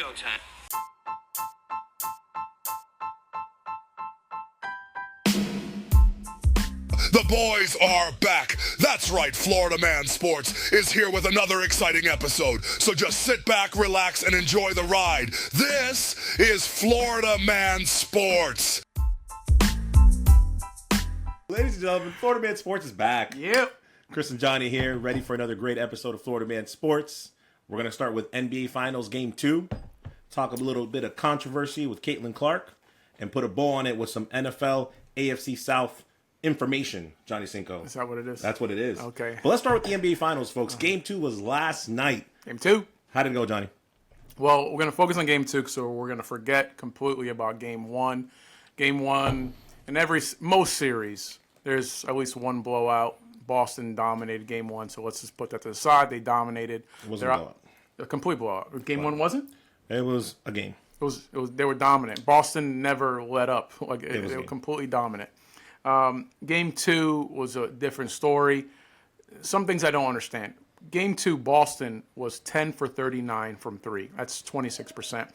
go time. The boys are back. That's right, Florida Man Sports is here with another exciting episode. So just sit back, relax, and enjoy the ride. This is Florida Man Sports. Ladies and gentlemen, Florida Man Sports is back. Yep. Chris and Jonny here, ready for another great episode of Florida Man Sports. We're going to start with NBA Finals Game 2, talk a little bit of controversy with Caitlin Clark, and put a bow on it with some NFL AFC South information, Johnny Cinco. Is that what it is? That's what it is. Okay. But let's start with the NBA Finals, folks. Game 2 was last night. Game 2? How did it go, Johnny? Well, we're going to focus on Game 2, so we're going to forget completely about Game 1. Game 1, in most series, there's at least one blowout. Boston dominated Game 1, so let's just put that to the side. They dominated. It wasn't a blowout. A complete blowout. Game 1 wasn't? It was a game. It was. They were dominant. Boston never let up. They were completely dominant. Game 2 was a different story. Some things I don't understand. Game 2, Boston was 10 for 39 from 3. That's 26%.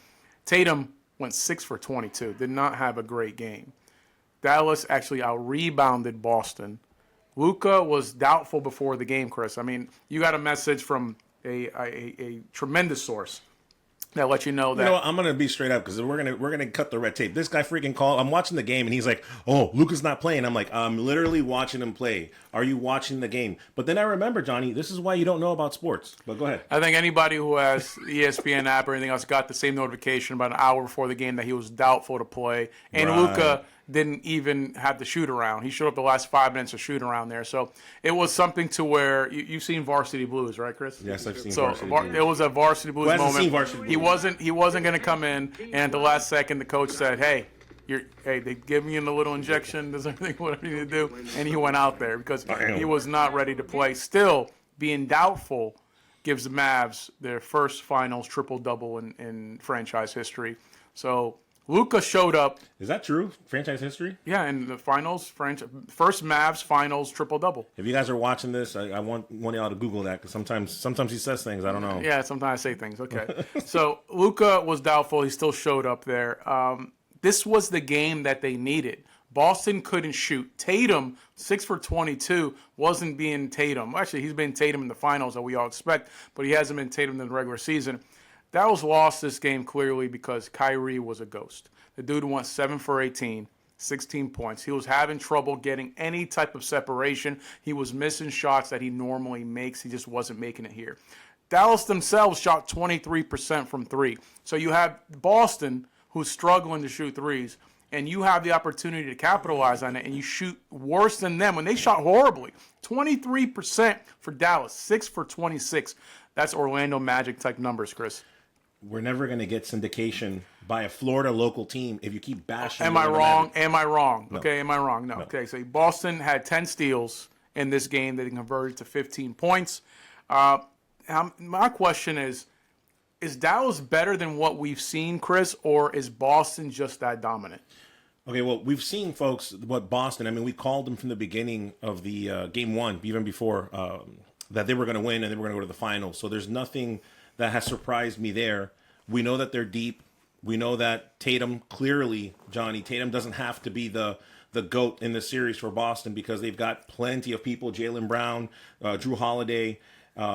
Tatum went 6 for 22. Did not have a great game. Dallas actually out-rebounded Boston. Luka was doubtful before the game, Chris. I mean, you got a message from a tremendous source that let you know that. You know what? I'm gonna be straight up because we're gonna cut the red tape. This guy freaking called. I'm watching the game and he's like, "Oh, Luka's not playing." I'm like, "I'm literally watching him play. Are you watching the game?" But then I remember, Johnny, this is why you don't know about sports. But go ahead. I think anybody who has the ESPN app or anything else got the same notification about an hour before the game that he was doubtful to play, and Right. Luka didn't even have the shoot around. He showed up the last 5 minutes of shoot around there, so it was something to where you've seen Varsity Blues, right, Chris? Yes, I've seen so Varsity Blues. It was a Varsity Blues Who hasn't moment. seen Varsity Blues? He wasn't going to come in, and at the last second, the coach said, "Hey, they give me a little injection. Does everything what I need to do?" And he went out there because he was not ready to play. Still, being doubtful gives the Mavs their first finals triple-double in franchise history. So Luka showed up. Is that true? Franchise history? Yeah, in the finals, first Mavs finals triple-double. If you guys are watching this, I want one of y'all to Google that because sometimes he says things I don't know. Yeah, sometimes I say things. Okay. So Luka was doubtful. He still showed up there. This was the game that they needed. Boston couldn't shoot. Tatum, 6 for 22, wasn't being Tatum. Actually, he's been Tatum in the finals that we all expect, but he hasn't been Tatum in the regular season. Dallas lost this game clearly because Kyrie was a ghost. The dude went 7 for 18, 16 points. He was having trouble getting any type of separation. He was missing shots that he normally makes. He just wasn't making it here. Dallas themselves shot 23% from 3. So you have Boston, who's struggling to shoot threes, and you have the opportunity to capitalize on it, and you shoot worse than them when they shot horribly. 23% for Dallas, 6 for 26. That's Orlando Magic type numbers, Chris. We're never going to get syndication by a Florida local team if you keep bashing. Am I wrong? No. Okay, am I wrong? No. Okay, so Boston had 10 steals in this game that they converted to 15 points. My question is Dallas better than what we've seen, Chris, or is Boston just that dominant? Okay, well, we've seen, folks, what Boston, I mean, we called them from the beginning of the Game 1, even before that they were going to win and they were going to go to the finals. So there's nothing that has surprised me there. We know that they're deep. We know that Tatum, clearly, Johnny, Tatum doesn't have to be the GOAT in the series for Boston because they've got plenty of people, Jaylen Brown, Drew Holiday.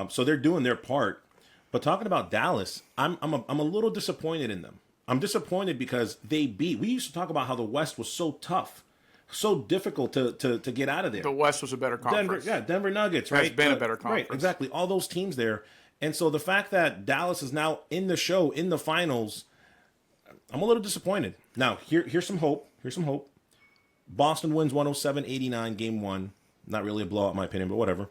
So they're doing their part. But talking about Dallas, I'm a little disappointed in them. I'm disappointed because they beat. We used to talk about how the West was so tough, so difficult to get out of there. The West was a better conference. Denver Nuggets, right? It's been a better conference. Right, exactly. All those teams there. And so the fact that Dallas is now in the show, in the finals, I'm a little disappointed. Now, here's some hope. Boston wins 107-89, Game 1. Not really a blowout, in my opinion, but whatever.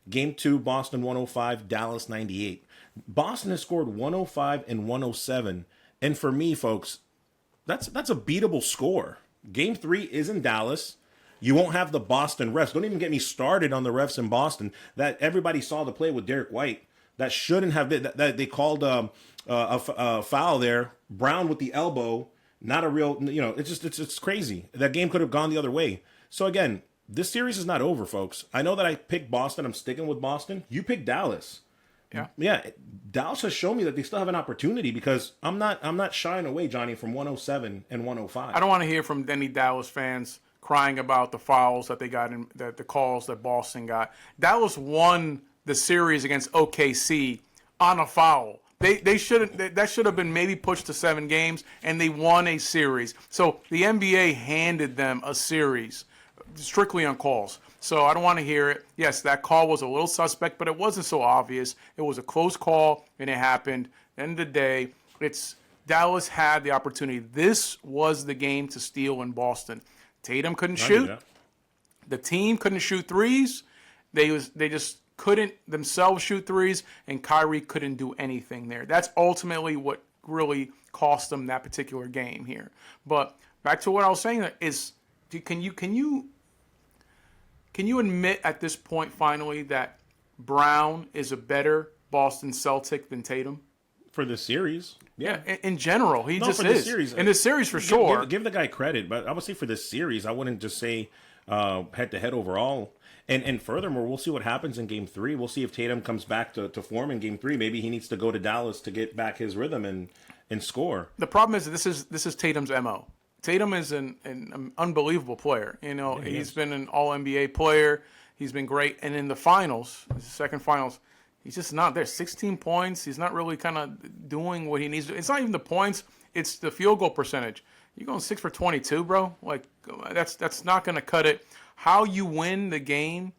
Game 2, Boston 105, Dallas 98. Boston has scored 105 and 107. And for me, folks, that's a beatable score. Game 3 is in Dallas. You won't have the Boston refs. Don't even get me started on the refs in Boston. That everybody saw the play with Derek White. That shouldn't have been. That they called a foul there. Brown with the elbow. Not a real. It's crazy. That game could have gone the other way. So again, this series is not over, folks. I know that I picked Boston. I'm sticking with Boston. You picked Dallas. Yeah, Dallas has shown me that they still have an opportunity because I'm not shying away, Johnny, from 107 and 105. I don't want to hear from any Dallas fans crying about the fouls that they got in the calls that Boston got. Dallas won the series against OKC on a foul. They should that should have been maybe pushed to 7 games, and they won a series. So the NBA handed them a series strictly on calls. So I don't want to hear it. Yes, that call was a little suspect, but it wasn't so obvious. It was a close call, and it happened. End of the day, Dallas had the opportunity. This was the game to steal in Boston. Tatum couldn't shoot. The team couldn't shoot threes. They just couldn't themselves shoot threes, and Kyrie couldn't do anything there. That's ultimately what really cost them that particular game here. But back to what I was saying is, can you admit at this point finally that Brown is a better Boston Celtic than Tatum? For the series. Yeah, in general, he just for is. Series, in the series, for sure. Give the guy credit, but obviously for this series, I wouldn't just say head-to-head overall. And furthermore, we'll see what happens in Game 3. We'll see if Tatum comes back to form in Game 3. Maybe he needs to go to Dallas to get back his rhythm and score. The problem is this is Tatum's MO. Tatum is an unbelievable player. He's been an All-NBA player. He's been great. And in the finals, the second finals, he's just not there. 16 points. He's not really kind of doing what he needs to. It's not even the points. It's the field goal percentage. You're going 6 for 22, bro. Like, that's not going to cut it. How you win the game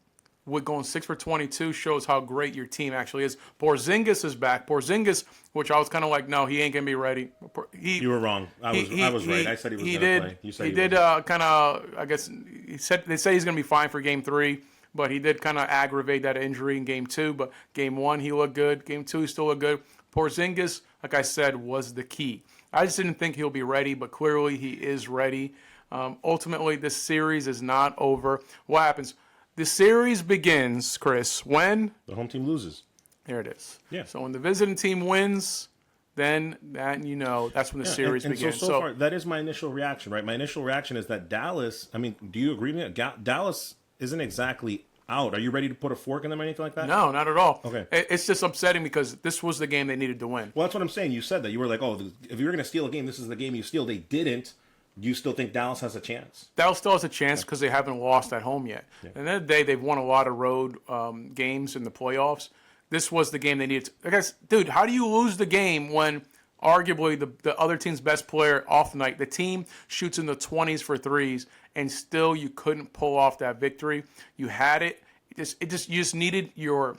with going 6 for 22 shows how great your team actually is. Porzingis is back. Porzingis, which I was kind of like, no, he ain't going to be ready. You were wrong. I was right. I said he was going to play. You said he did kind of, I guess, they say he's going to be fine for Game 3. But he did kind of aggravate that injury in Game 2. But Game 1, he looked good. Game 2, he still looked good. Porzingis, like I said, was the key. I just didn't think he'll be ready, but clearly he is ready. Ultimately, this series is not over. What happens? The series begins, Chris, when? The home team loses. There it is. Yeah. So when the visiting team wins, then that's when the series begins. So far, that is my initial reaction, right? My initial reaction is that Dallas, do you agree with me? Dallas isn't exactly out. Are you ready to put a fork in them or anything like that? No, not at all. Okay. It's just upsetting because this was the game they needed to win. Well, that's what I'm saying. You said that. You were like, if you were going to steal a game, this is the game you steal. They didn't. Do you still think Dallas has a chance? Dallas still has a chance because they haven't lost at home yet. Yeah. At the end of the day, they've won a lot of road games in the playoffs. This was the game they needed. I guess, dude, how do you lose the game when arguably the other team's best player off night, the team shoots in the 20s for threes, and still you couldn't pull off that victory? You had it. You just needed your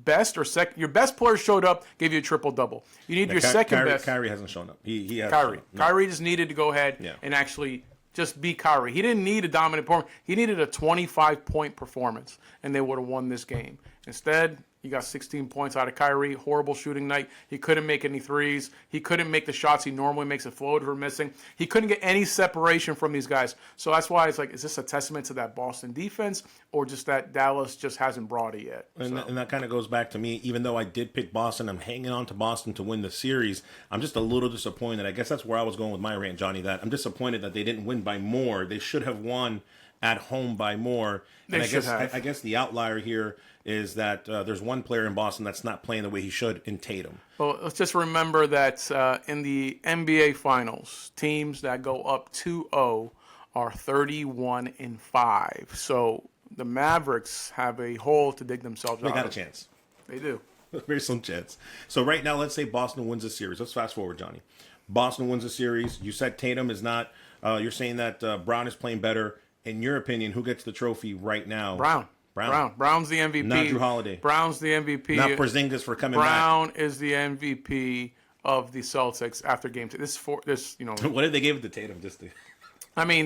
best or second. Your best player showed up, gave you a triple-double. You need your second best. Kyrie hasn't shown up. He hasn't. Kyrie. No. Kyrie just needed to go ahead and actually just be Kyrie. He didn't need a dominant performance. He needed a 25-point performance, and they would have won this game. Instead, you got 16 points out of Kyrie. Horrible shooting night. He couldn't make any threes. He couldn't make the shots he normally makes. A floater missing. He couldn't get any separation from these guys. So that's why it's like, is this a testament to that Boston defense or just that Dallas just hasn't brought it yet? And that kind of goes back to me. Even though I did pick Boston, I'm hanging on to Boston to win the series. I'm just a little disappointed. I guess that's where I was going with my rant, Johnny, that I'm disappointed that they didn't win by more. They should have won at home by more. And I guess the outlier here is that there's one player in Boston that's not playing the way he should in Tatum. Well, let's just remember that in the NBA Finals, teams that go up 2-0 are 31-5. So the Mavericks have a hole to dig themselves out. They got a chance. They do. There's some chance. So right now, let's say Boston wins a series. Let's fast forward, Johnny. Boston wins a series. You said Tatum is not. You're saying that Brown is playing better. In your opinion, who gets the trophy right now? Brown. Brown's the MVP. Not Drew Holiday. Brown's the MVP. Not Porzingis for coming Brown back. is the MVP of the Celtics after Game 2. What did they give it to Tatum?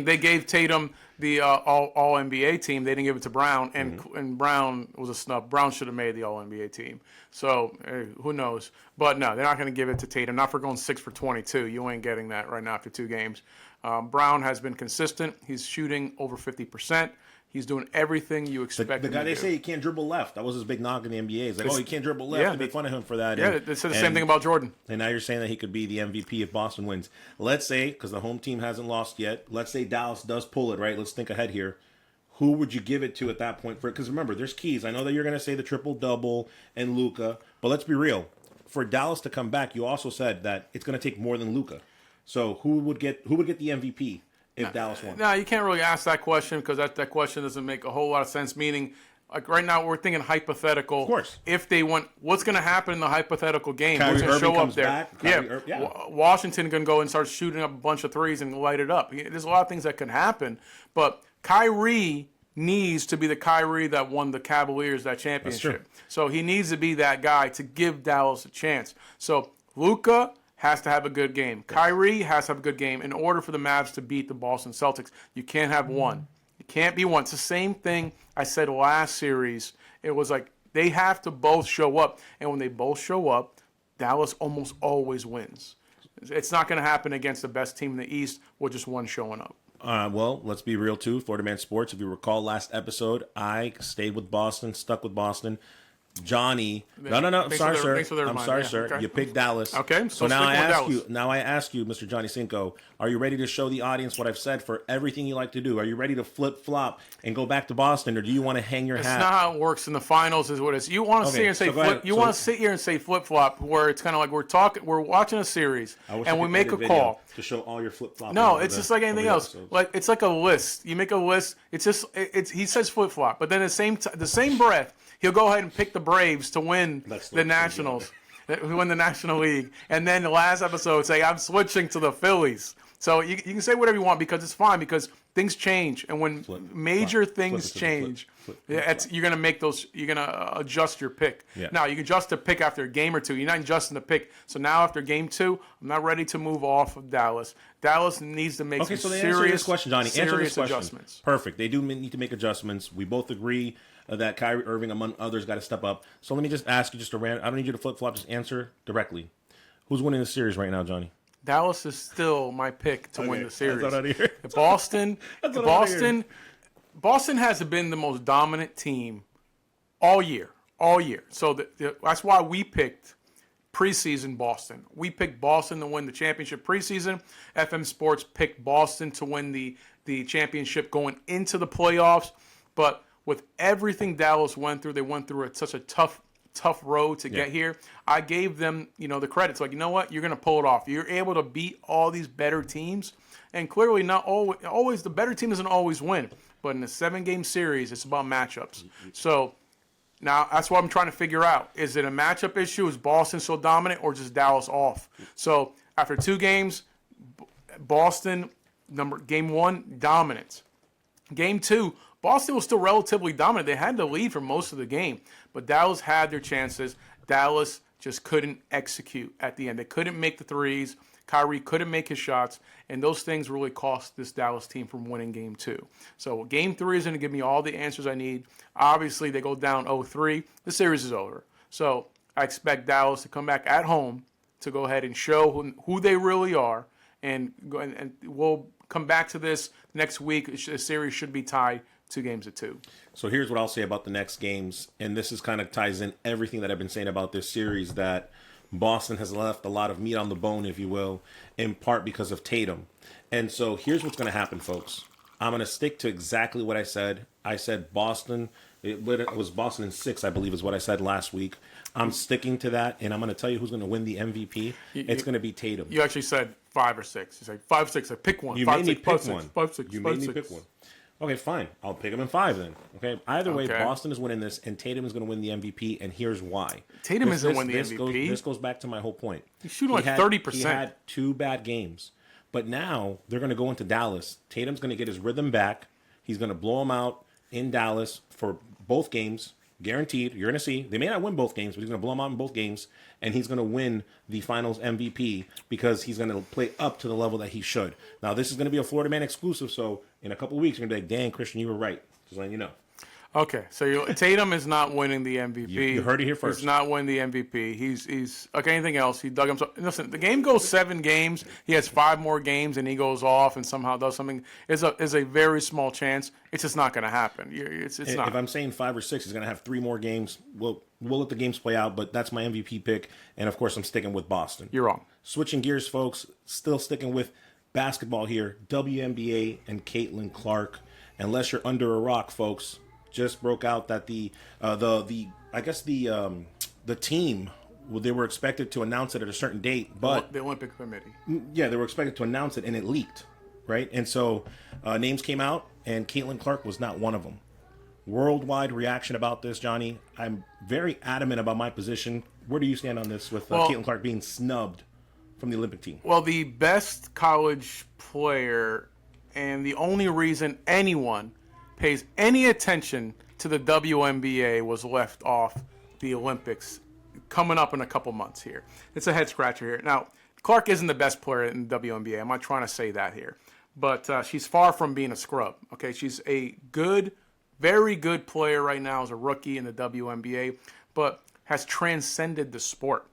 They gave Tatum the all NBA team. They didn't give it to Brown, and Brown was a snub. Brown should have made the All NBA team. So who knows? But no, they're not going to give it to Tatum. Not for going 6 for 22. You ain't getting that right now after 2 games. Brown has been consistent. He's shooting over 50%. He's doing everything you expect. The guy they say he can't dribble left. That was his big knock in the NBA. It's like, he can't dribble left. They make fun of him for that. Yeah, they said the same thing about Jordan. And now you're saying that he could be the MVP if Boston wins. Let's say, because the home team hasn't lost yet, let's say Dallas does pull it, right? Let's think ahead here. who would you give it to at that point? Because remember, there's keys. I know that you're going to say the triple-double and Luka, but let's be real. For Dallas to come back, you also said that it's going to take more than Luka. So who would get the MVP if Dallas won? No, you can't really ask that question because that question doesn't make a whole lot of sense. Meaning, like right now, we're thinking hypothetical. Of course. If they won, what's going to happen in the hypothetical game? Kyrie Who's going to show Irving up comes there? back. Washington going to go and start shooting up a bunch of threes and light it up. There's a lot of things that can happen, but Kyrie needs to be the Kyrie that won the Cavaliers that championship. So he needs to be that guy to give Dallas a chance. So Luka has to have a good game. Kyrie has to have a good game in order for the Mavs to beat the Boston Celtics. You can't have one. It can't be one. It's the same thing I said last series. It was like they have to both show up. And when they both show up, Dallas almost always wins. It's not going to happen against the best team in the East with just one showing up. Well, let's be real, too. Florida Man Sports, if you recall last episode, I stayed with Boston, stuck with Boston. Jonny, no. I'm sorry, sir. Okay. You picked Dallas. Okay. So now I ask you, Mr. Johnny Cinco, are you ready to show the audience what I've said for everything you like to do? Are you ready to flip flop and go back to Boston, or do you want to hang your hat? It's not how it works in the finals. Is what it is. You want to sit here and say want to sit here and say flip flop, where it's kind of like we're watching a series and we make a call to show all your flip flop. No, it's just like anything else. Like it's like a list. You make a list. It's just he says flip flop, but then the same breath. He'll go ahead and pick the Braves to win the Nationals, who win the National League. And then the last episode say, I'm switching to the Phillies. So you can say whatever you want because it's fine because things change. And when major things change, you're going to make those, you're going to adjust your pick. Yeah. Now, you can adjust the pick after a game or two. You're not adjusting the pick. So now after game 2, I'm not ready to move off of Dallas. Dallas needs to make some serious question, Johnny. Answer this question. Adjustments. Perfect. They do need to make adjustments. We both agree that Kyrie Irving, among others, got to step up. So let me just ask you just a random. I don't need you to flip-flop. Just answer directly. Who's winning the series right now, Johnny? Dallas is still my pick to win the series. That's what I hear. Boston has been the most dominant team all year. So that's why we picked preseason Boston. We picked Boston to win the championship preseason. FM Sports picked Boston to win the championship going into the playoffs. But with everything Dallas went through, they went through such a tough road to get here. I gave them, the credits. Like, you know what? You're going to pull it off. You're able to beat all these better teams. And clearly, not always the better team doesn't always win. But in a 7-game series, it's about matchups. So now that's what I'm trying to figure out. Is it a matchup issue? Is Boston so dominant or just Dallas off? So after 2 games, Boston, game 1, dominance. Game 2, Boston was still relatively dominant. They had the lead for most of the game, but Dallas had their chances. Dallas just couldn't execute at the end. They couldn't make the threes. Kyrie couldn't make his shots, and those things really cost this Dallas team from winning Game 2. So Game 3 is going to give me all the answers I need. Obviously, they go down 0-3. The series is over. So I expect Dallas to come back at home to go ahead and show who they really are, and we'll come back to this next week. The series should be tied 2-2. So here's what I'll say about the next games, and this is kind of ties in everything that I've been saying about this series, that Boston has left a lot of meat on the bone, if you will, in part because of Tatum. And so here's what's going to happen, folks. I'm going to stick to exactly what I said. I said Boston. It was Boston in 6, I believe, is what I said last week. I'm sticking to that, and I'm going to tell you who's going to win the MVP. It's going to be Tatum. You actually said 5 or 6. You said 5, 6. I pick one. You made me pick one. 5, 6. You made me pick one. Okay, fine. I'll pick him in 5 then. Okay. Either way, Boston is winning this, and Tatum is going to win the MVP, and here's why. Tatum isn't winning the MVP. This goes back to my whole point. He's shooting 30%. He had 2 bad games, but now they're going to go into Dallas. Tatum's going to get his rhythm back. He's going to blow him out in Dallas for both games. Guaranteed. You're going to see. They may not win both games, but he's going to blow them out in both games, and he's going to win the finals MVP because he's going to play up to the level that he should. Now, this is going to be a Florida Man exclusive, so in a couple of weeks, you're going to be like, dang, Christian, you were right. Just letting you know. Okay, so Tatum is not winning the MVP. You heard it here first. He's not winning the MVP. He's like anything else. He dug himself. Listen, the game goes 7 games. He has 5 more games, and he goes off and somehow does something. Is a very small chance. It's just not going to happen. It's not. If I'm saying 5 or 6, he's going to have 3 more games. We'll let the games play out, but that's my MVP pick. And of course, I'm sticking with Boston. You're wrong. Switching gears, folks. Still sticking with basketball here. WNBA and Caitlin Clark. unless you're under a rock, folks, just broke out that the team, well, they were expected to announce it at a certain date, but the Olympic Committee. Yeah, they were expected to announce it, and it leaked, right? And so names came out, and Caitlin Clark was not one of them. Worldwide reaction about this, Johnny. I'm very adamant about my position. Where do you stand on this with Caitlin Clark being snubbed from the Olympic team? Well, the best college player and the only reason anyone pays any attention to the WNBA was left off the Olympics coming up in a couple months here. It's a head scratcher here. Now, Clark isn't the best player in the WNBA. I'm not trying to say that here. But she's far from being a scrub. Okay, she's a good, very good player right now as a rookie in the WNBA, but has transcended the sport.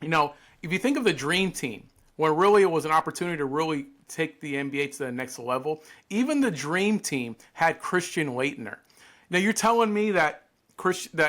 You know, if you think of the Dream Team, when really it was an opportunity to really take the NBA to the next level, even the Dream Team had Christian Laettner. Now, you're telling me that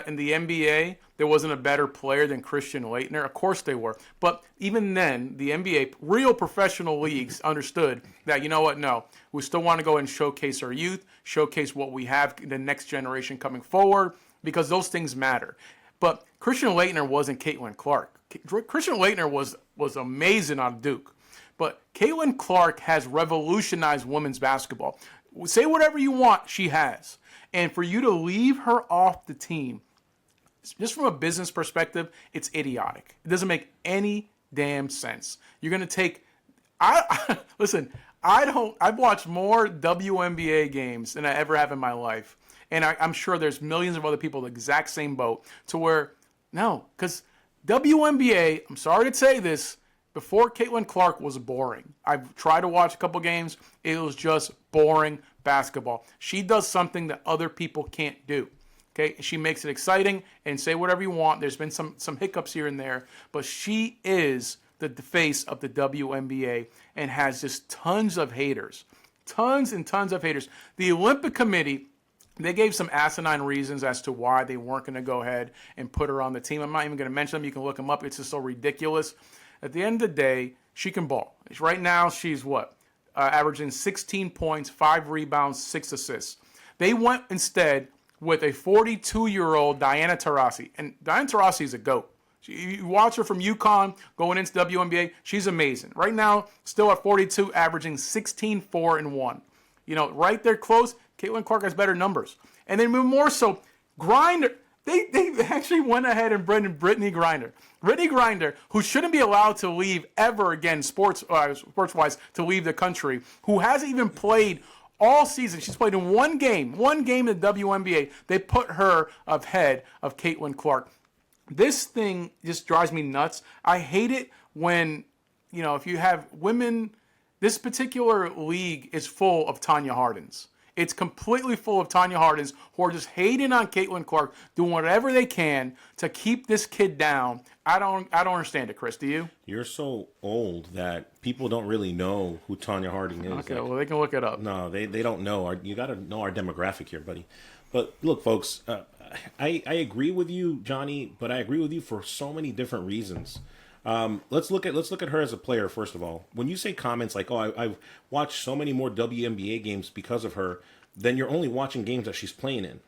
in the NBA there wasn't a better player than Christian Laettner? Of course they were. But even then, the NBA, real professional leagues, understood that, you know what, no, we still want to go and showcase our youth, showcase what we have in the next generation coming forward, because those things matter. But Christian Laettner wasn't Caitlin Clark. Christian Laettner was amazing on Duke. But Caitlin Clark has revolutionized women's basketball. Say whatever you want, she has. And for you to leave her off the team, just from a business perspective, it's idiotic. It doesn't make any damn sense. You're going to take... Listen, I've watched more WNBA games than I ever have in my life. And I'm sure there's millions of other people in the exact same boat to where, no, because WNBA, I'm sorry to say this, before Caitlin Clark was boring. I've tried to watch a couple games. It was just boring basketball. She does something that other people can't do. Okay, she makes it exciting, and say whatever you want. There's been some hiccups here and there, but she is the face of the WNBA and has just tons of haters. Tons and tons of haters. The Olympic Committee, they gave some asinine reasons as to why they weren't going to go ahead and put her on the team. I'm not even going to mention them. You can look them up. It's just so ridiculous. At the end of the day, she can ball. Right now, she's what? Averaging 16 points, 5 rebounds, 6 assists. They went instead with a 42-year-old Diana Taurasi. And Diana Taurasi is a GOAT. You watch her from UConn going into WNBA, she's amazing. Right now, still at 42, averaging 16, 4, and 1. You know, right there close, Caitlin Clark has better numbers. And then more so, Grindr. They actually went ahead and brought in Brittany Grindr. Brittany Grindr, who shouldn't be allowed to leave ever again, sports-wise, to leave the country, who hasn't even played all season. She's played in one game in the WNBA. They put her ahead of Caitlin Clark. This thing just drives me nuts. I hate it when, you know, if you have women, this particular league is full of Tonya Hardings. It's completely full of Tonya Hardings who are just hating on Caitlin Clark, doing whatever they can to keep this kid down. I don't understand it, Chris. Do you? You're so old that people don't really know who Tonya Harding is. Okay, well, they can look it up. No, they don't know. You got to know our demographic here, buddy. But look, folks, I agree with you, Johnny, but I agree with you for so many different reasons. Let's look at her as a player first of all. When you say comments like, "Oh, I've watched so many more WNBA games because of her," then you're only watching games that she's playing in.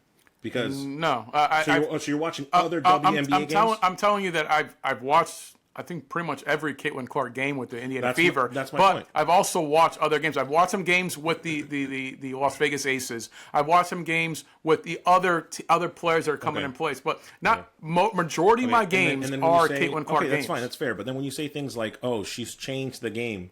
Because no, so you're watching other WNBA games. I'm telling you that I've watched, I think, pretty much every Caitlin Clark game with the Indiana Fever. That's my point. I've also watched other games. I've watched some games with the Las Vegas Aces. I've watched some games with the other players that are coming in place. But not majority of my games are Caitlin Clark games. That's fine. That's fair. But then when you say things like, "Oh, she's changed the game,"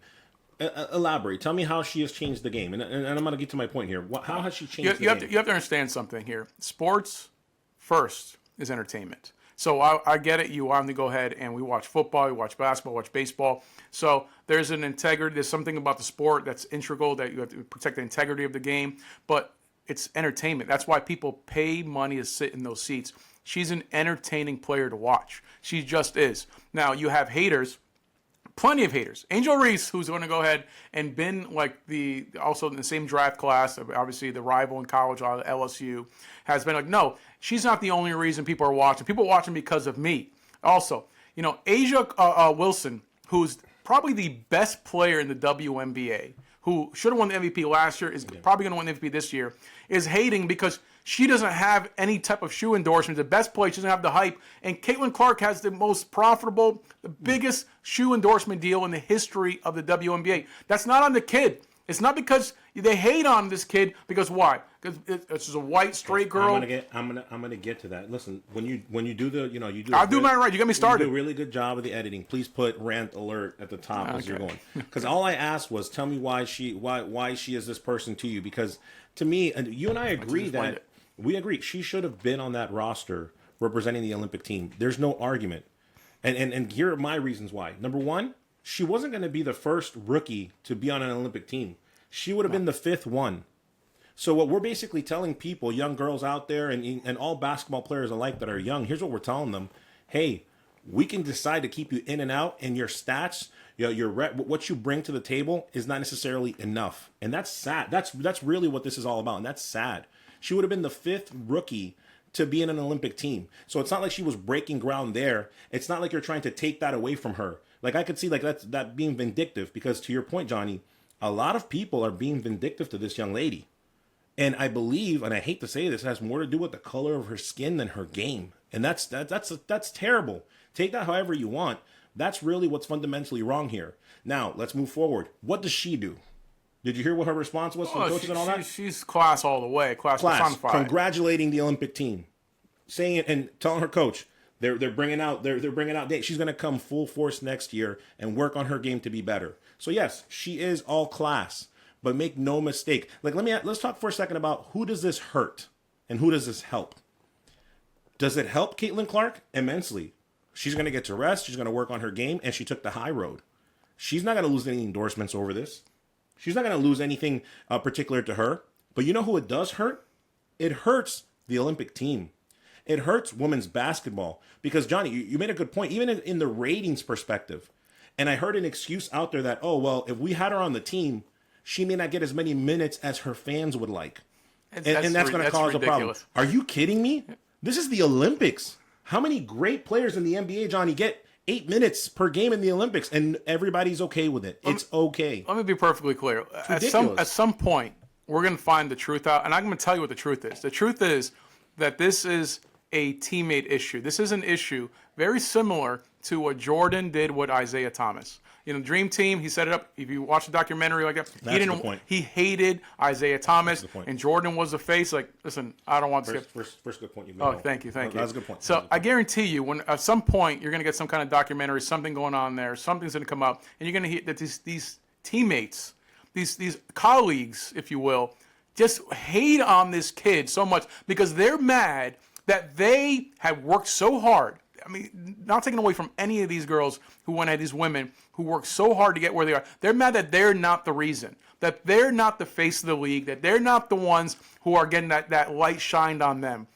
elaborate. Tell me how she has changed the game. And I'm going to get to my point here. How has she changed the game? You have to understand something here. Sports first is entertainment. So I get it. You want to go ahead and we watch football, we watch basketball, watch baseball. So there's an integrity. There's something about the sport that's integral, that you have to protect the integrity of the game. But it's entertainment. That's why people pay money to sit in those seats. She's an entertaining player to watch. She just is. Now, you have haters. Plenty of haters. Angel Reese, who's going to go ahead and been like also in the same draft class, obviously the rival in college, LSU, has been like, no, she's not the only reason people are watching. People are watching because of me. Also, you know, Asia Wilson, who's probably the best player in the WNBA, who should have won the MVP last year, is probably going to win the MVP this year, is hating because she doesn't have any type of shoe endorsement. The best player, she doesn't have the hype. And Caitlin Clark has the most profitable, the biggest shoe endorsement deal in the history of the WNBA. That's not on the kid. It's not because they hate on this kid. Because why? Because it's just a white straight girl. I'm gonna get to that. Listen, when you do the you do. I'll do mine right. You got me started. You do a really good job of the editing. Please put rant alert at the top as you're going. Because all I asked was, tell me why she is this person to you. Because to me, and you and I agree that we agree she should have been on that roster representing the Olympic team. There's no argument. And here are my reasons why. Number one, she wasn't going to be the first rookie to be on an Olympic team. She would have been the fifth one. So what we're basically telling people, young girls out there and all basketball players alike that are young, here's what we're telling them. Hey, we can decide to keep you in and out, and your stats, what you bring to the table is not necessarily enough. And that's sad. That's really what this is all about, and that's sad. She would have been the fifth rookie to be in an Olympic team. So it's not like she was breaking ground there. It's not like you're trying to take that away from her. Like, I could see like that being vindictive, because to your point, Jonny, a lot of people are being vindictive to this young lady. And I believe, and I hate to say this, it has more to do with the color of her skin than her game. And that's terrible. Take that however you want. That's really what's fundamentally wrong here. Now, let's move forward. What does she do? Did you hear what her response was from coaches and all that? She's class all the way. Class personified. Congratulating the Olympic team, saying it and telling her coach they're bringing out dates. She's going to come full force next year and work on her game to be better. So yes, she is all class, but make no mistake. Like let's talk for a second about who does this hurt and who does this help. Does it help Caitlin Clark? Immensely. She's going to get to rest. She's going to work on her game, and she took the high road. She's not going to lose any endorsements over this. She's not going to lose anything particular to her. But you know who it does hurt? It hurts the Olympic team. It hurts women's basketball. Because, Jonny, you made a good point, even in the ratings perspective. And I heard an excuse out there that, oh, well, if we had her on the team, she may not get as many minutes as her fans would like. And that's going to cause ridiculous. A problem. Are you kidding me? This is the Olympics. How many great players in the NBA, Jonny, get 8 minutes per game in the Olympics, and everybody's okay with it? It's okay. Let me be perfectly clear. At some point, we're going to find the truth out, and I'm going to tell you what the truth is. The truth is that this is a teammate issue. This is an issue very similar to what Jordan did with Isaiah Thomas. You know, Dream Team, he set it up. If you watch the documentary like that, he hated Isaiah Thomas, and Jordan was the face. Like, listen, I don't want to First good point you made. Oh, thank you. That was a good point. So I guarantee you, when at some point you're going to get some kind of documentary, something going on there, something's going to come up, and you're going to hear that these teammates, these colleagues, if you will, just hate on this kid so much because they're mad that they have worked so hard. I mean, not taking away from any of these girls who went at these women who worked so hard to get where they are. They're mad that they're not the reason, that they're not the face of the league, that they're not the ones who are getting that light shined on them.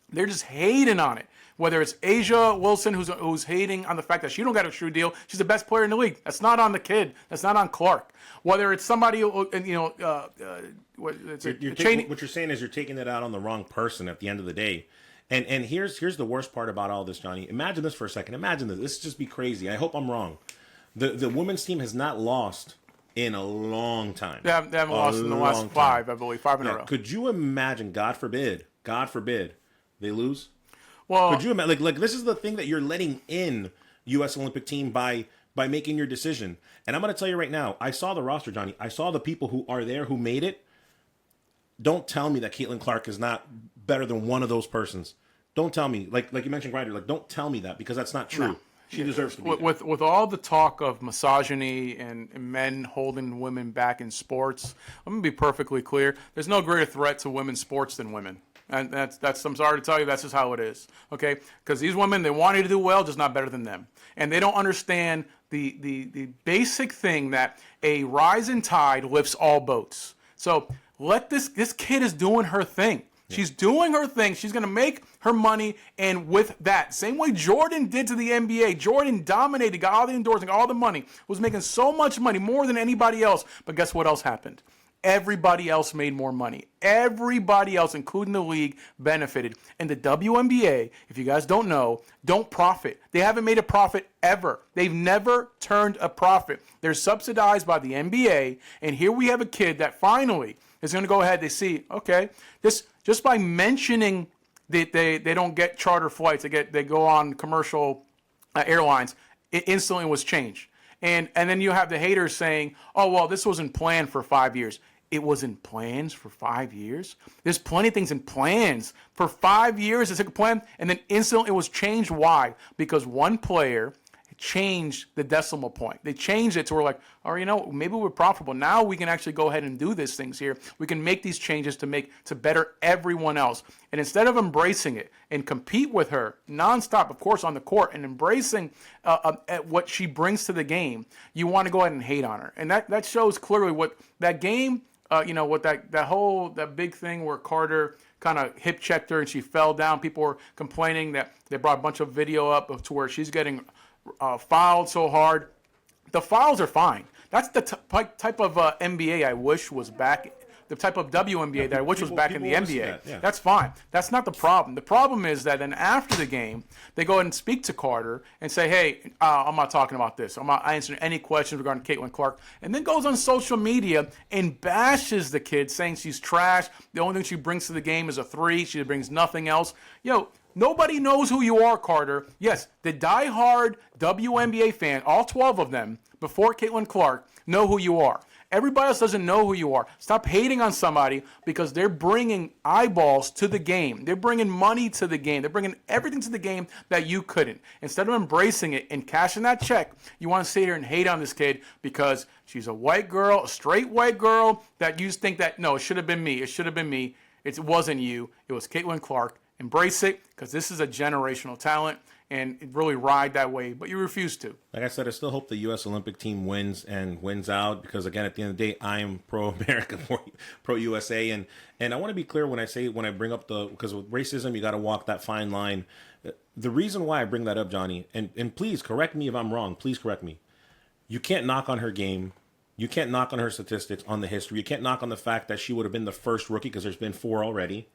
They're just hating on it. Whether it's Asia Wilson, who's hating on the fact that she don't got a shoe deal, she's the best player in the league. That's not on the kid. That's not on Clark. Whether it's somebody, what you're saying is you're taking it out on the wrong person at the end of the day. And here's the worst part about all this, Jonny. Imagine this for a second. Imagine this. This just be crazy. I hope I'm wrong. The women's team has not lost in a long time. They haven't lost in the last five, I believe, 5 in a row. Could you imagine, God forbid, they lose? Well, could you imagine? Like this is the thing that you're letting in U.S. Olympic team by making your decision. And I'm going to tell you right now, I saw the roster, Jonny. I saw the people who are there who made it. Don't tell me that Caitlin Clark is not better than one of those persons. Don't tell me, like you mentioned, Grinder. Like, don't tell me that because that's not true. No. She deserves to be with all the talk of misogyny and men holding women back in sports. Let me be perfectly clear. There's no greater threat to women's sports than women, and that's. I'm sorry to tell you, that's just how it is. Okay, because these women, they want you to do well, just not better than them, and they don't understand the basic thing that a rising tide lifts all boats. So let this kid is doing her thing. She's doing her thing. She's going to make her money. And with that, same way Jordan did to the NBA, Jordan dominated, got all the endorsing, all the money, was making so much money, more than anybody else. But guess what else happened? everybody else made more money. Everybody else, including the league, benefited. And the WNBA, if you guys don't know, don't profit. They haven't made a profit ever. They've never turned a profit. They're subsidized by the NBA, and here we have a kid that finally is going to go ahead. They see, okay, this just by mentioning that they don't get charter flights, they go on commercial airlines, it instantly was changed. And then you have the haters saying, oh, well, this wasn't planned for 5 years. It wasn't plans for 5 years? There's plenty of things in plans. For 5 years, it's a plan, and then instantly it was changed. Why? Because one player changed the decimal point. They changed it to where like, oh, you know, maybe we're profitable. Now we can actually go ahead and do these things here. We can make these changes to better everyone else. And instead of embracing it and compete with her nonstop, of course, on the court and embracing what she brings to the game, you want to go ahead and hate on her. And that shows clearly what that game, what that big thing where Carter kind of hip checked her and she fell down. People were complaining that they brought a bunch of video up to where she's getting fouled so hard. The fouls are fine. That's the type of NBA I wish was back. The type of WNBA that I wish was back in the NBA. Yeah. That's fine. That's not the problem. The problem is that then after the game, they go ahead and speak to Carter and say, hey, I'm not talking about this. I'm not answering any questions regarding Caitlin Clark. And then goes on social media and bashes the kid, saying she's trash. The only thing she brings to the game is a three. She brings nothing else. Nobody knows who you are, Carter. Yes, the diehard WNBA fan, all 12 of them, before Caitlin Clark, know who you are. Everybody else doesn't know who you are. Stop hating on somebody because they're bringing eyeballs to the game. They're bringing money to the game. They're bringing everything to the game that you couldn't. Instead of embracing it and cashing that check, you want to sit here and hate on this kid because she's a white girl, a straight white girl, that you think that, no, it should have been me. It should have been me. It wasn't you. It was Caitlin Clark. Embrace it because this is a generational talent and really ride that way, but you refuse to. Like I said, I still hope the U.S. Olympic team wins out because, again, at the end of the day, I am pro-America, pro-USA, and I want to be clear when I bring up because with racism, you got to walk that fine line. The reason why I bring that up, Jonny, and please correct me if I'm wrong, please correct me. You can't knock on her game. You can't knock on her statistics, on the history. You can't knock on the fact that she would have been the first rookie because there's been 4 already.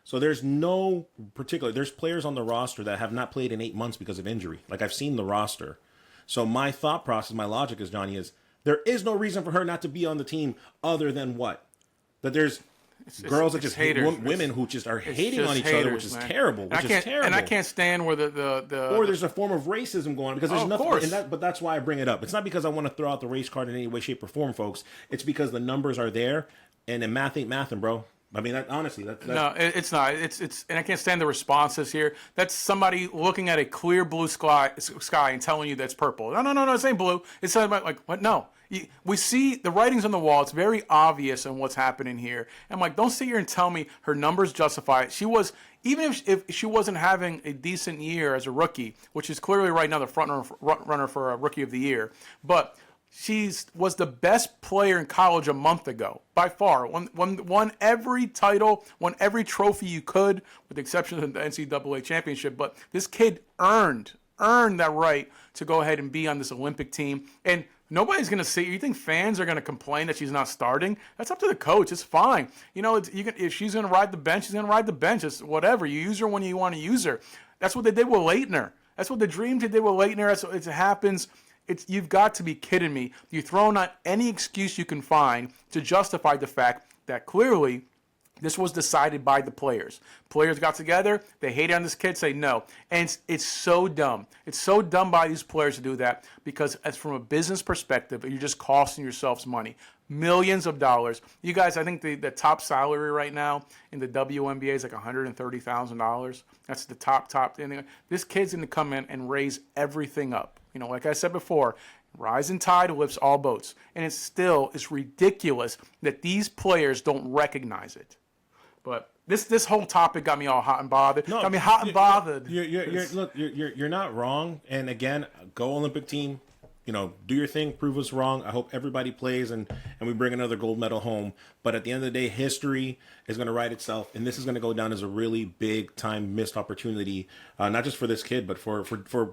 So there's there's players on the roster that have not played in 8 months because of injury. Like, I've seen the roster. So my thought process, my logic is, Jonny, is there is no reason for her not to be on the team other than what? That there's girls that just hate women who just are hating on each other, which is terrible. And I can't stand where or there's a form of racism going on because there's nothing. But that's why I bring it up. It's not because I want to throw out the race card in any way, shape, or form, folks. It's because the numbers are there, and then math ain't mathin', bro. I mean, honestly, that's... No, it's not. It's, and I can't stand the responses here. That's somebody looking at a clear blue sky and telling you that's purple. No, it ain't blue. It's like, what? No. We see the writings on the wall. It's very obvious on what's happening here. I'm like, don't sit here and tell me her numbers justify it. She was, even if she wasn't having a decent year as a rookie, which is clearly right now the front runner for a rookie of the year, but she was the best player in college a month ago, by far. Won every title, won every trophy you could, with the exception of the NCAA championship. But this kid earned that right to go ahead and be on this Olympic team. And nobody's going to say, you think fans are going to complain that she's not starting? That's up to the coach. It's fine. If she's going to ride the bench, she's going to ride the bench. It's whatever. You use her when you want to use her. That's what they did with Leitner. That's what the Dream did with Leitner. That's what it happens. You've got to be kidding me. You're throwing out any excuse you can find to justify the fact that clearly this was decided by the players. Players got together. They hated on this kid, say no. And it's so dumb. It's so dumb by these players to do that because as from a business perspective, you're just costing yourselves money. Millions of dollars. You guys, I think the top salary right now in the WNBA is like $130,000. That's the top. This kid's going to come in and raise everything up. Like I said before, rising tide lifts all boats. And it's ridiculous that these players don't recognize it. But this whole topic got me all hot and bothered. No, got me hot and bothered. You're not wrong. And again, go Olympic team. Do your thing, prove us wrong. I hope everybody plays and we bring another gold medal home. But at the end of the day, history is going to write itself, and this is going to go down as a really big time missed opportunity, not just for this kid, but for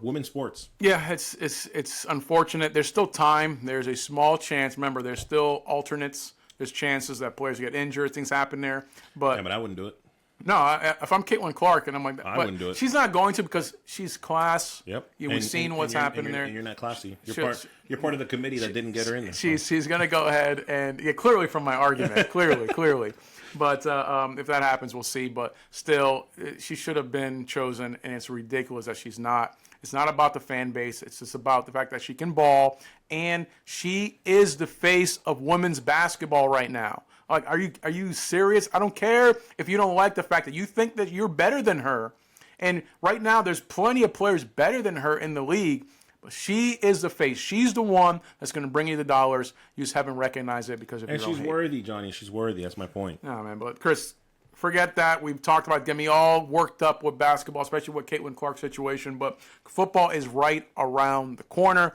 women's sports. Yeah, it's unfortunate. There's still time. There's a small chance. Remember, there's still alternates. There's chances that players get injured, things happen there. But Yeah, but I wouldn't do it. no, if I'm Caitlin Clark and I'm like, I wouldn't do it. She's not going to because she's class. Yep. We've seen what's happening there. And you're not classy. Sure. You're part of the committee that didn't get her in there. She's going to go ahead and clearly from my argument, clearly. But if that happens, we'll see. But still, she should have been chosen, and it's ridiculous that she's not. It's not about the fan base. It's just about the fact that she can ball, and she is the face of women's basketball right now. Like, are you serious? I don't care if you don't like the fact that you think that you're better than her. And right now, there's plenty of players better than her in the league. But she is the face. She's the one that's going to bring you the dollars. You just haven't recognized it because of your own hate. And she's worthy, Johnny. She's worthy. That's my point. No, man. But, Chris, forget that. We've talked about getting me all worked up with basketball, especially with Caitlin Clark's situation. But football is right around the corner.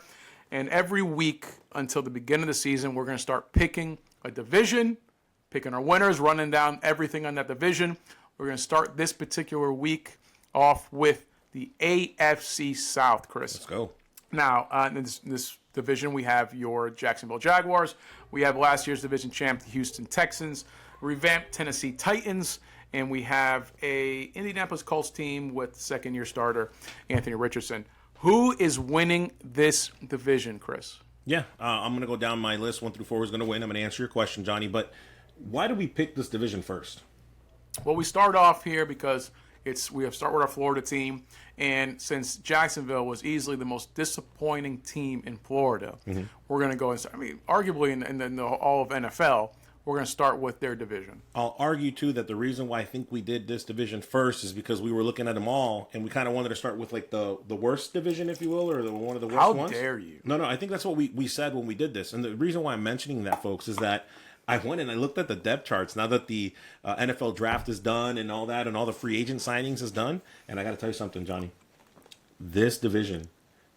And every week until the beginning of the season, we're going to start picking a division, picking our winners, running down everything on that division. We're going to start this particular week off with the AFC South, Chris. Let's go. Now, in this division, we have your Jacksonville Jaguars. We have last year's division champ, the Houston Texans, revamped Tennessee Titans, and we have a Indianapolis Colts team with second-year starter Anthony Richardson. Who is winning this division, Chris? Yeah, I'm going to go down my list 1 through 4. Who's going to win? I'm going to answer your question, Johnny. But why do we pick this division first? Well, we start off here because we have start with our Florida team, and since Jacksonville was easily the most disappointing team in Florida, we're going to go and start. I mean, arguably in all of NFL, we're going to start with their division. I'll argue too that the reason why I think we did this division first is because we were looking at them all, and we kind of wanted to start with like the worst division, if you will, or one of the worst ones. How dare you? No, I think that's what we said when we did this, and the reason why I'm mentioning that, folks, is that I went and I looked at the depth charts now that the NFL draft is done and all that, and all the free agent signings is done. And I got to tell you something, Johnny. This division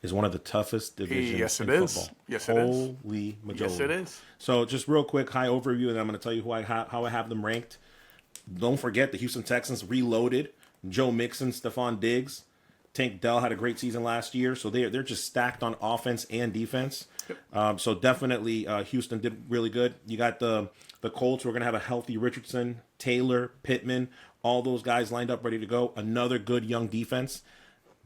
is one of the toughest divisions in football. Yes, it is. Holy majority. Yes, it is. So just real quick, high overview, and then I'm going to tell you how I have them ranked. Don't forget the Houston Texans reloaded. Joe Mixon, Stephon Diggs. Tank Dell had a great season last year, so they're just stacked on offense and defense. So definitely Houston did really good. You got the Colts. We're going to have a healthy Richardson, Taylor, Pittman, all those guys lined up ready to go. Another good young defense.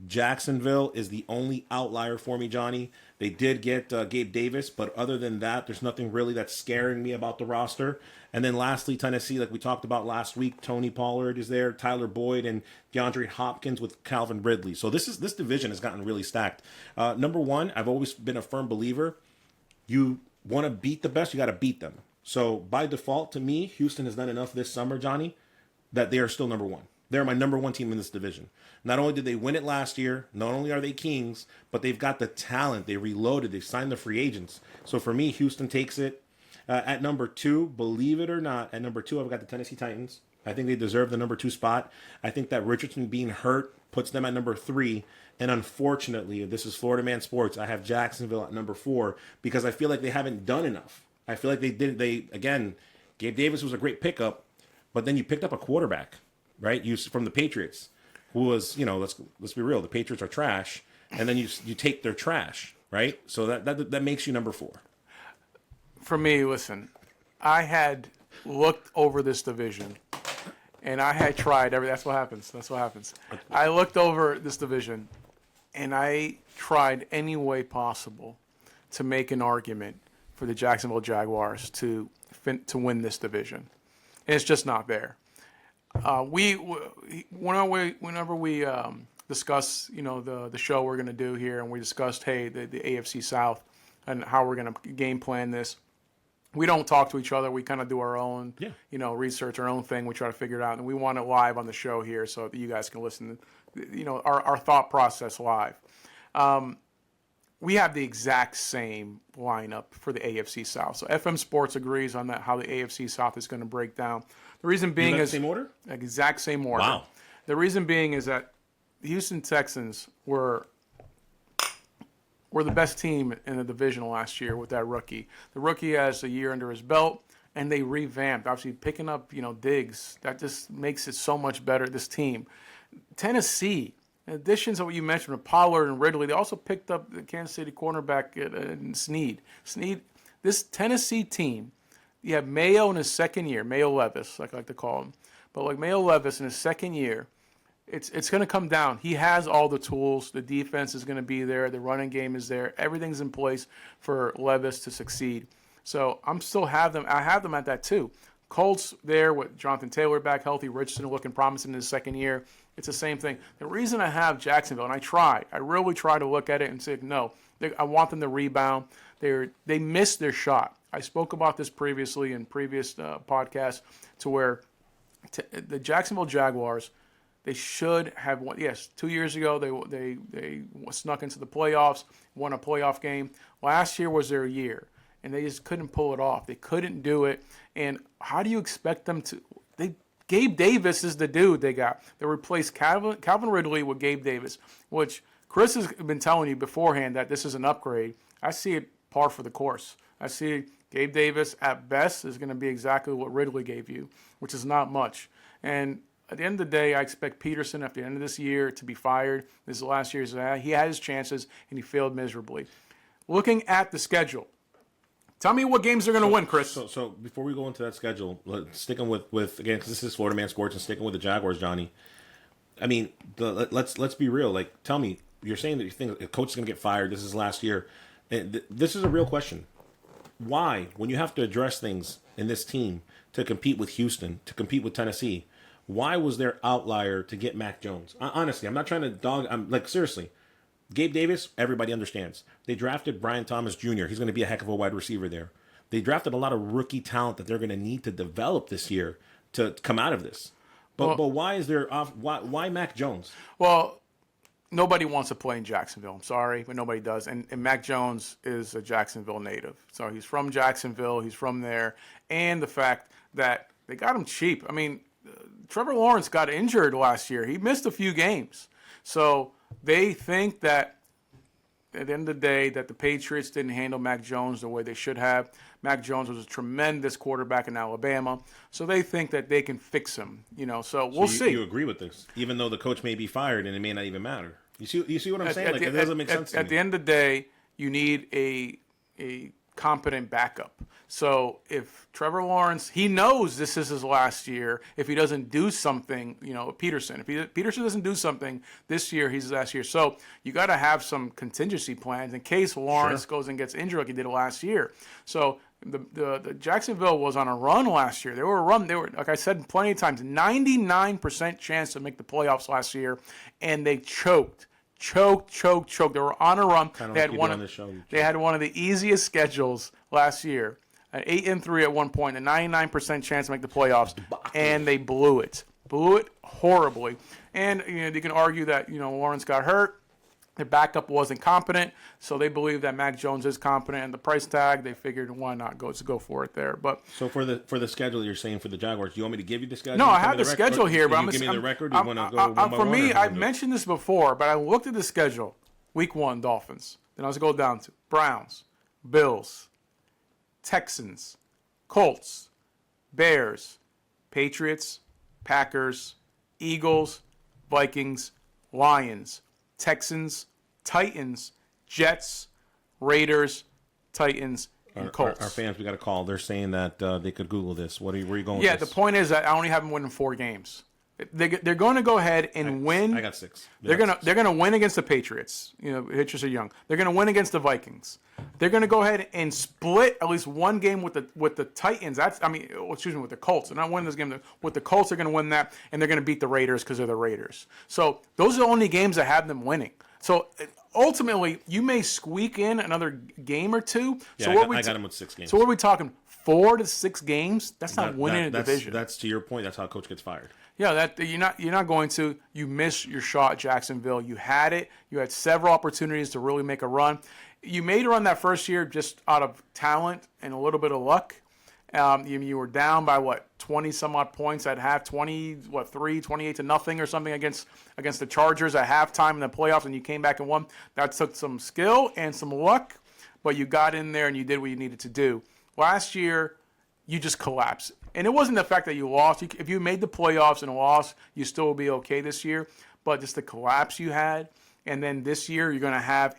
Jacksonville is the only outlier for me, Johnny. They did get Gabe Davis, but other than that, there's nothing really that's scaring me about the roster. And then lastly, Tennessee, like we talked about last week, Tony Pollard is there, Tyler Boyd, and DeAndre Hopkins with Calvin Ridley. So this division has gotten really stacked. Number one, I've always been a firm believer. You want to beat the best, you got to beat them. So by default, to me, Houston has done enough this summer, Johnny, that they are still number one. They're my number one team in this division. Not only did they win it last year, not only are they kings, but they've got the talent. They reloaded. They've signed the free agents. So for me, Houston takes it. At number two, believe it or not, at number two, I've got the Tennessee Titans. I think they deserve the number two spot. I think that Richardson being hurt puts them at number three. And unfortunately, this is Florida Man Sports, I have Jacksonville at number four because I feel like they haven't done enough. I feel like again, Gabe Davis was a great pickup, but then you picked up a quarterback, right? From the Patriots, who was, let's be real, the Patriots are trash, and then you take their trash, right? So that makes you number four. For me, listen, I had looked over this division, and I had tried everything. That's what happens. I looked over this division, and I tried any way possible to make an argument for the Jacksonville Jaguars to win this division. And it's just not there. Whenever we discuss, the show we're going to do here, and we discussed, the AFC South and how we're going to game plan this, we don't talk to each other. We kind of do our own, research, our own thing. We try to figure it out, and we want it live on the show here so that you guys can listen to, our thought process live. We have the exact same lineup for the AFC South. So FM Sports agrees on that, how the AFC South is going to break down. The reason being is same order? Exact same order. Wow. The reason being is that the Houston Texans were the best team in the division last year with that rookie. The rookie has a year under his belt, and they revamped. Obviously, picking up, Diggs, that just makes it so much better, this team. Tennessee, in addition to what you mentioned with Pollard and Ridley, they also picked up the Kansas City cornerback Snead. This Tennessee team you have Mayo in his second year, Mayo Levis, like I like to call him. But like Mayo Levis in his second year, it's going to come down. He has all the tools. The defense is going to be there. The running game is there. Everything's in place for Levis to succeed. So I have them at that too. Colts there with Jonathan Taylor back healthy, Richardson looking promising in his second year. It's the same thing. The reason I have Jacksonville, and I really try to look at it and say, no, I want them to rebound. They missed their shot. I spoke about this previously in previous podcasts to where the Jacksonville Jaguars, they should have won. Yes, 2 years ago they snuck into the playoffs, won a playoff game. Last year was their year, and they just couldn't pull it off. They couldn't do it. And how do you expect them to? Gabe Davis is the dude they got. They replaced Calvin Ridley with Gabe Davis, which Chris has been telling you beforehand that this is an upgrade. I see it par for the course. I see Gabe Davis at best is going to be exactly what Ridley gave you, which is not much. And at the end of the day, I expect Peterson at the end of this year to be fired. This is the last year. He had his chances, and he failed miserably. Looking at the schedule, tell me what games they're going to win, Chris. So before we go into that schedule, sticking with again, because this is Florida Man Sports and sticking with the Jaguars, Johnny. I mean, let's be real. Like, tell me, you're saying that you think a coach is going to get fired. This is last year. This is a real question. Why, when you have to address things in this team to compete with Houston, to compete with Tennessee, why was there outlier to get Mac Jones? Honestly, I'm not trying to dog. I'm like, seriously. Gabe Davis, everybody understands. They drafted Brian Thomas Jr. He's going to be a heck of a wide receiver there. They drafted a lot of rookie talent that they're going to need to develop this year to come out of this. But why is there why Mac Jones? Well, nobody wants to play in Jacksonville. I'm sorry, but nobody does. And Mac Jones is a Jacksonville native. So he's from Jacksonville. He's from there. And the fact that they got him cheap. I mean, Trevor Lawrence got injured last year. He missed a few games. So they think that at the end of the day that the Patriots didn't handle Mac Jones the way they should have. Mac Jones was a tremendous quarterback in Alabama. So they think that they can fix him. So we'll see. You agree with this, even though the coach may be fired and it may not even matter. You see what I'm saying? It doesn't make sense to me. At the end of the day, you need a competent backup. So if Trevor Lawrence, he knows this is his last year. If he doesn't do something, Peterson. If Peterson doesn't do something this year, he's his last year. So you got to have some contingency plans in case Lawrence goes and gets injured like he did last year. So the Jacksonville was on a run last year. They were like I said plenty of times, 99% chance to make the playoffs last year, and they choked. They were on a run. They had one of the easiest schedules last year. 8-3 at one point, a 99% chance to make the playoffs, and they blew it horribly. And you can argue that Lawrence got hurt, their backup wasn't competent, so they believe that Mac Jones is competent. And the price tag, they figured why not go for it there. But so for the schedule, you're saying for the Jaguars, do you want me to give you the schedule? No, I have the schedule here, but give me the record. You want to go one by for one, me, I've mentioned this before, but I looked at the schedule. Week 1, Dolphins. Then I was going down to Browns, Bills, Texans, Colts, Bears, Patriots, Packers, Eagles, Vikings, Lions, Texans, Titans, Jets, Raiders, Titans, and Colts. Our fans, we got a call. They're saying that they could Google this. Where are you going with this? The point is that I only have them winning 4 games. They're going to go ahead and win. I got 6. They're going to win against the Patriots. Hitchers are young. They're going to win against the Vikings. They're going to go ahead and split at least one game with the Titans. With the Colts. They're not winning this game. With the Colts, they're going to win that, and they're going to beat the Raiders because they're the Raiders. So those are the only games that have them winning. So ultimately, you may squeak in another game or two. Yeah, so I got them with 6 games. So what are we talking? 4 to 6 games? That's not winning a division. That's to your point. That's how a coach gets fired. Yeah, that you're not going to. You miss your shot, Jacksonville. You had it. You had several opportunities to really make a run. You made a run that first year just out of talent and a little bit of luck. You were down by 20 some odd points at half, 28 to nothing or something against the Chargers at halftime in the playoffs, and you came back and won. That took some skill and some luck, but you got in there and you did what you needed to do. Last year, you just collapsed. And it wasn't the fact that you lost. If you made the playoffs and lost, you still will be okay this year. But just the collapse you had. And then this year, you're going to have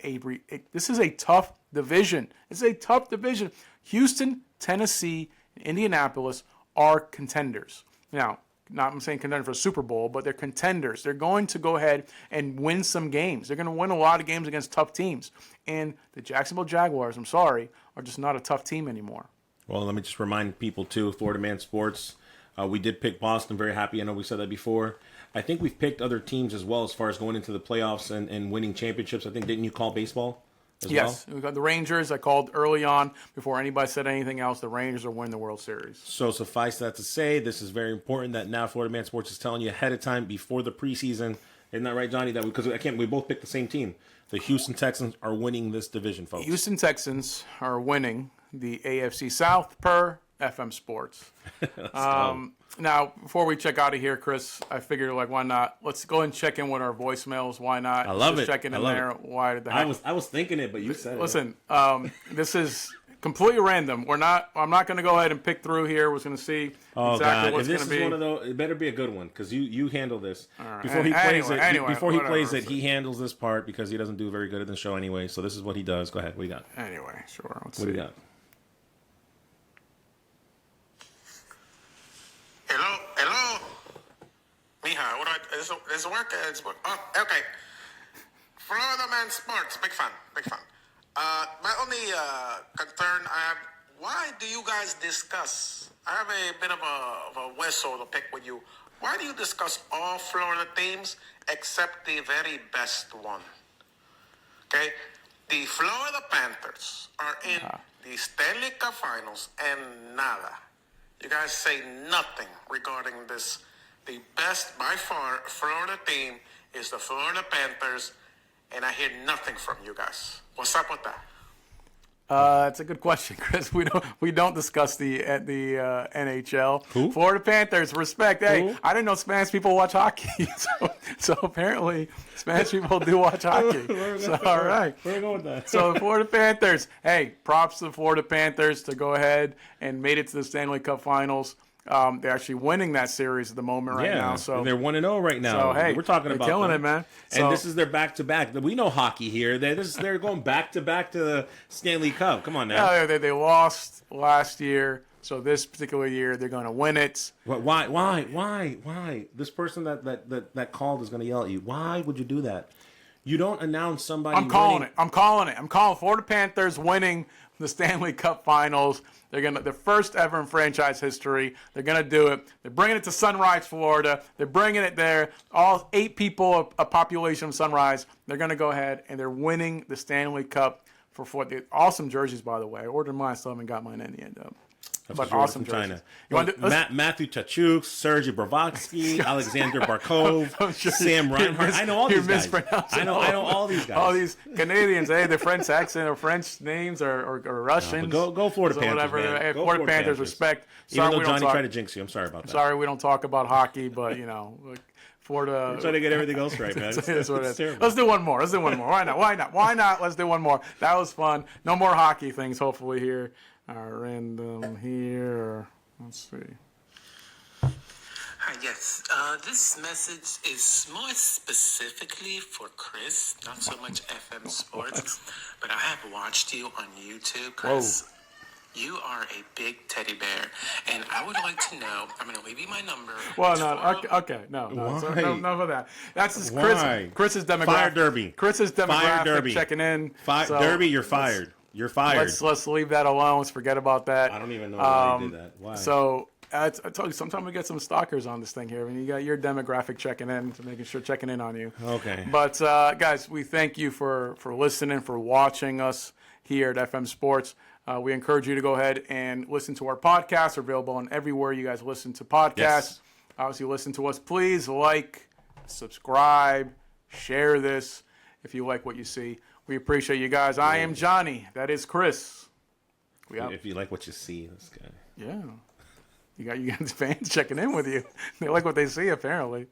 this is a tough division. It's a tough division. Houston, Tennessee, Indianapolis are contenders. Now, I'm saying contender for a Super Bowl, but they're contenders. They're going to go ahead and win some games. They're going to win a lot of games against tough teams. And the Jacksonville Jaguars, I'm sorry, are just not a tough team anymore. Well, let me just remind people, too, Florida Man Sports, we did pick Boston. Very happy. I know we said that before. I think we've picked other teams as well as far as going into the playoffs and winning championships. I think, didn't you call baseball as well? Yes. We got the Rangers. I called early on before anybody said anything else. The Rangers are winning the World Series. So suffice that to say, this is very important that now Florida Man Sports is telling you ahead of time before the preseason. Isn't that right, Johnny? That because we both picked the same team. The Houston Texans are winning this division, folks. Houston Texans are winning the AFC South per FM Sports. Now, before we check out of here, Chris, I figured, why not? Let's go and check in with our voicemails. Why not? I love it. Check in there. Why did the heck? I was thinking it, but you said it. Listen, this is completely random. I'm not going to go ahead and pick through here. We're going to see exactly what's going to be. One of those, it better be a good one because you handle this. Right. Before he plays it, he handles this part because he doesn't do very good at the show anyway. So this is what he does. Go ahead. What do you got? Anyway, sure. What do you got? Hello. Mija, is it work? Oh, okay. Florida Man Sports, big fan. My only concern I have, why do you guys discuss, I have a bit of a whistle to pick with you. Why do you discuss all Florida teams except the very best one? Okay? The Florida Panthers are in the Stanley Cup Finals and nada. You guys say nothing regarding this. The best, by far, Florida team is the Florida Panthers, and I hear nothing from you guys. What's up with that? It's a good question, Chris. We don't discuss the NHL. Who? Florida Panthers, respect. Hey, I didn't know Spanish people watch hockey, so apparently Spanish people do watch hockey. All right. Where are we going with that? So the Florida Panthers. Hey, props to the Florida Panthers to go ahead and made it to the Stanley Cup Finals. They're actually winning that series at the moment now. So they're 1-0 right now. So, hey, we're talking about killing them. it, man. And this is their back-to-back. We know hockey here. They're going back-to-back to the Stanley Cup. Come on now. Yeah, they lost last year, so this particular year they're going to win it. Why? This person that called is going to yell at you. Why would you do that? You don't announce somebody. I'm calling Florida Panthers winning the Stanley Cup Finals. They're first ever in franchise history. They're gonna do it. They're bringing it to Sunrise, Florida. They're bringing it there. All 8 people, a population of Sunrise. They're gonna go ahead and they're winning the Stanley Cup for awesome jerseys, by the way. I ordered mine, still haven't got mine in the end up. But awesome jerseys. Matthew Tkachuk, Sergei Bravotsky, Alexander Barkov, Sam Reinhart. I know all these guys. I know all these guys. All these Canadians, their French accent or French names or Russians. Go Florida Panthers, whatever. man. Hey, Florida Panthers, respect. Even though Johnny tried to jinx you. I'm sorry about that. Sorry we don't talk about hockey, but, Florida. We're trying to get everything else right, man. Let's do one more. Why not? Let's do one more. That was fun. No more hockey things, hopefully, here. Random here. Let's see. Hi, yes. This message is more specifically for Chris, not so much FM Sports, but I have watched you on YouTube, Chris. You are a big teddy bear, and I would like to know, I'm going to leave you my number. Well, no, enough of that. That's just Chris's demographic. Fire Derby. Chris's demographic Fire Derby. Checking in. Derby, you're fired. You're fired. Let's leave that alone. Let's forget about that. I don't even know why you did that. Why? So I told you, sometimes we get some stalkers on this thing here. I mean, you got your demographic checking in on you. Okay. But guys, we thank you for listening, for watching us here at FM Sports. We encourage you to go ahead and listen to our podcast. We're available on everywhere you guys listen to podcasts. Yes. Obviously, listen to us. Please like, subscribe, share this if you like what you see. We appreciate you guys. I am Johnny. That is Chris. If you like what you see, this guy. Yeah. You got fans checking in with you. They like what they see, apparently.